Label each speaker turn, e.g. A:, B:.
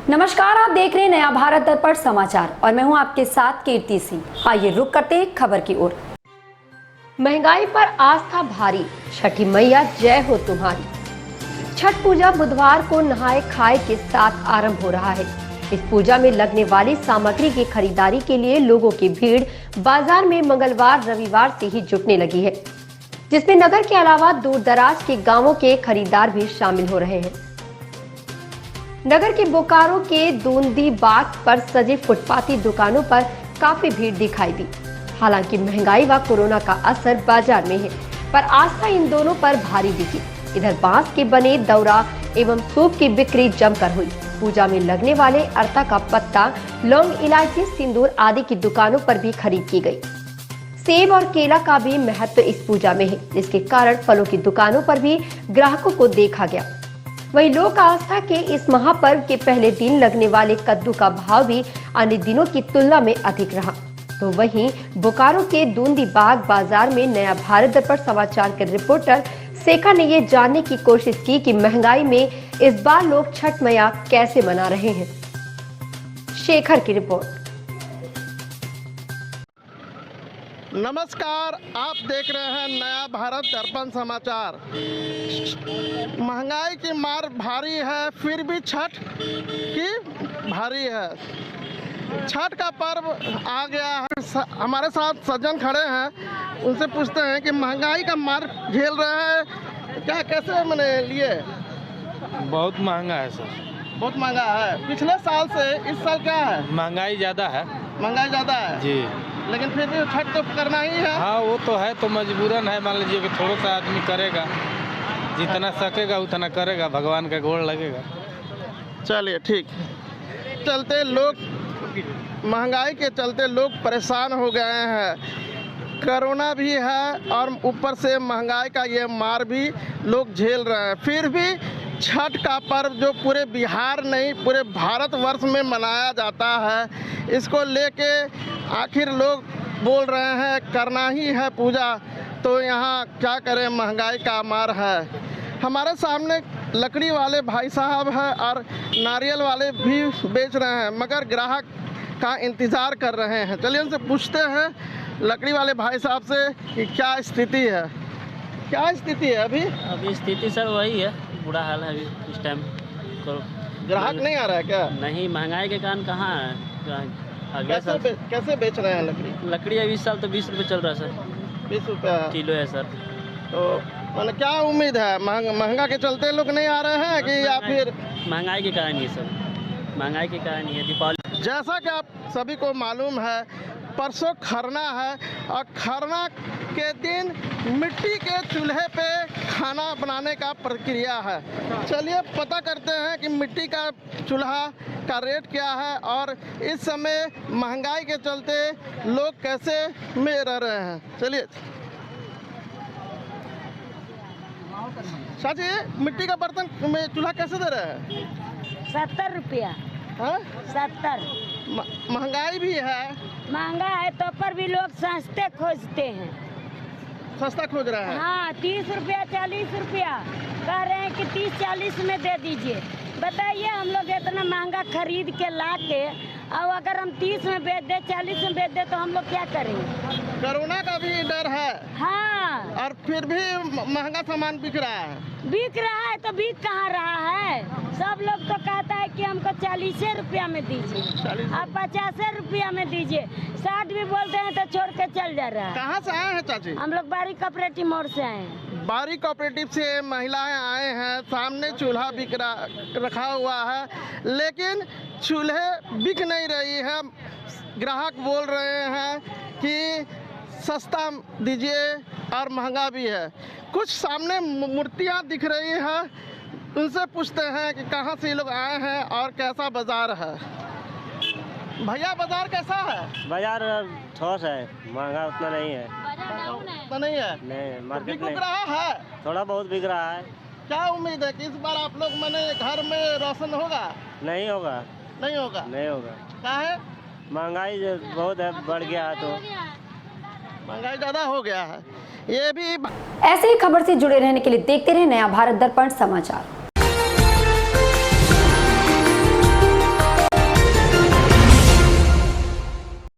A: नमस्कार, आप देख रहे हैं नया भारत दर्पण समाचार और मैं हूं आपके साथ कीर्ति सिंह। आइए रुक करते हैं खबर की ओर। महंगाई पर आस्था भारी, छठी मैया जय हो तुम्हारी। छठ पूजा बुधवार को नहाए खाए के साथ आरंभ हो रहा है। इस पूजा में लगने वाली सामग्री की खरीदारी के लिए लोगों की भीड़ बाजार में मंगलवार रविवार से ही जुटने लगी है, जिसमें नगर के अलावा दूर दराज के गांवों के खरीदार भी शामिल हो रहे हैं। नगर के बोकारो के दूंदी बाग पर सजे फुटपाथी दुकानों पर काफी भीड़ दिखाई दी। हालांकि महंगाई व कोरोना का असर बाजार में है, पर आस्था इन दोनों पर भारी दिखी। इधर बांस के बने दौरा एवं सूप की बिक्री जमकर हुई। पूजा में लगने वाले अर्ता का पत्ता, लौंग, इलायची, सिंदूर आदि की दुकानों पर भी खरीद की गई। सेब और केला का भी महत्व इस पूजा में है, जिसके कारण फलों की दुकानों पर भी ग्राहकों को देखा गया। वहीं लोक आस्था के इस महापर्व के पहले दिन लगने वाले कद्दू का भाव भी अन्य दिनों की तुलना में अधिक रहा। तो वहीं बोकारो के दूंदी बाग बाजार में नया भारत दर्पण समाचार के रिपोर्टर शेखर ने ये जानने की कोशिश की कि महंगाई में इस बार लोग छठ मैया कैसे मना रहे हैं। शेखर की रिपोर्ट।
B: नमस्कार, आप देख रहे हैं नया भारत दर्पण समाचार। महंगाई की मार भारी है, फिर भी छठ की भारी है। छठ का पर्व आ गया है। हमारे साथ सज्जन खड़े हैं, उनसे पूछते हैं कि महंगाई का मार झेल रहे हैं क्या, कैसे मैंने लिए?
C: बहुत महंगा है सर।
B: बहुत महंगा है। पिछले साल से इस साल क्या है?
C: महंगाई ज़्यादा है।
B: महंगाई ज़्यादा है
C: जी,
B: लेकिन फिर भी छठ तो करना ही है।
C: हाँ वो तो है, तो मजबूरन है। मान लीजिए कि थोड़ा सा आदमी करेगा, जितना सकेगा उतना करेगा, भगवान का गोड़ लगेगा।
B: चलिए ठीक। चलते लोग महंगाई के चलते लोग परेशान हो गए हैं। कोरोना भी है और ऊपर से महंगाई का ये मार भी लोग झेल रहे हैं। फिर भी छठ का पर्व जो पूरे बिहार नहीं पूरे भारतवर्ष में मनाया जाता है, इसको लेके आखिर लोग बोल रहे हैं करना ही है पूजा, तो यहाँ क्या करें, महंगाई का मार है। हमारे सामने लकड़ी वाले भाई साहब हैं और नारियल वाले भी बेच रहे हैं, मगर ग्राहक का इंतज़ार कर रहे हैं। चलिए उनसे पूछते हैं लकड़ी वाले भाई साहब से कि क्या स्थिति है। क्या स्थिति है अभी
D: स्थिति सर वही है, बुरा हाल है अभी इस टाइम।
B: ग्राहक नहीं आ रहा है क्या?
D: नहीं, महंगाई के कारण कहाँ है। अगले साल
B: कैसे बेच रहे हैं
D: लकड़ी अभी इस साल तो 20 रुपये चल रहा है सर।
B: 20 रुपये
D: किलो है सर।
B: तो मैंने क्या उम्मीद है, महंगा के चलते लोग नहीं आ रहे हैं कि या फिर
D: महंगाई के कारण ही सर, महंगाई के कारण ही है। दीपावली
B: जैसा कि आप सभी को मालूम है, परसों खरना है और खरना के दिन मिट्टी के चूल्हे पे खाना बनाने का प्रक्रिया है। चलिए पता करते हैं कि मिट्टी का चूल्हा का रेट क्या है और इस समय महंगाई के चलते लोग कैसे में रह रहे हैं। चलिए चाची, मिट्टी का बर्तन में चूल्हा कैसे दे रहे हैं?
E: 70 रुपया।
B: हाँ?
E: 70।
B: महंगाई भी है।
E: महंगा है तो पर भी लोग सस्ते खोजते हैं।
B: सस्ता खोज रहे हैं।
E: हाँ, 30 रुपया 40 रुपया कह रहे हैं कि 30-40 में दे दीजिए। बताइए, हम लोग इतना महंगा खरीद के ला के और अगर हम 30 में बेच दे 40 में बेच दे तो हम लोग क्या करेंगे?
B: कोरोना का भी डर है।
E: हाँ, और
B: फिर भी महंगा सामान बिक रहा है।
E: बिक रहा है तो बिक कहाँ रहा है? सब लोग तो कहता है कि हमको 40 रुपया में दीजिए, आप 50 रुपया में दीजिए, 60 भी बोलते हैं तो छोड़ के चल जा रहा है।
B: कहाँ से आए हैं चाची?
E: हम लोग बारी कोऑपरेटिव मोड़ से आए हैं।
B: बारी कोऑपरेटिव से महिलाएं आए हैं। सामने चूल्हा रखा हुआ है, लेकिन चूल्हे बिक नहीं रही है। ग्राहक बोल रहे हैं कि सस्ता दीजिए और महंगा भी है। कुछ सामने मूर्तियां दिख रही हैं, उनसे पूछते हैं कि कहाँ से ये लोग आए हैं और कैसा बाजार है। भैया बाजार कैसा है?
F: बाजार ठोस है, महंगा उतना नहीं है।
B: तो नहीं है?
F: नहीं, मार्केट
B: बिक रहा है,
F: थोड़ा बहुत बिक रहा है।
B: क्या उम्मीद है कि इस बार आप लोग मैंने घर में रोशन होगा?
F: नहीं होगा।
B: नहीं होगा?
F: नहीं होगा।
B: क्या है?
F: महंगाई बहुत है, बढ़ गया है। तो
B: महंगाई ज़्यादा हो गया है। ये भी
A: ऐसे ही खबर से जुड़े रहने के लिए देखते रहे नया भारत दर्पण समाचार।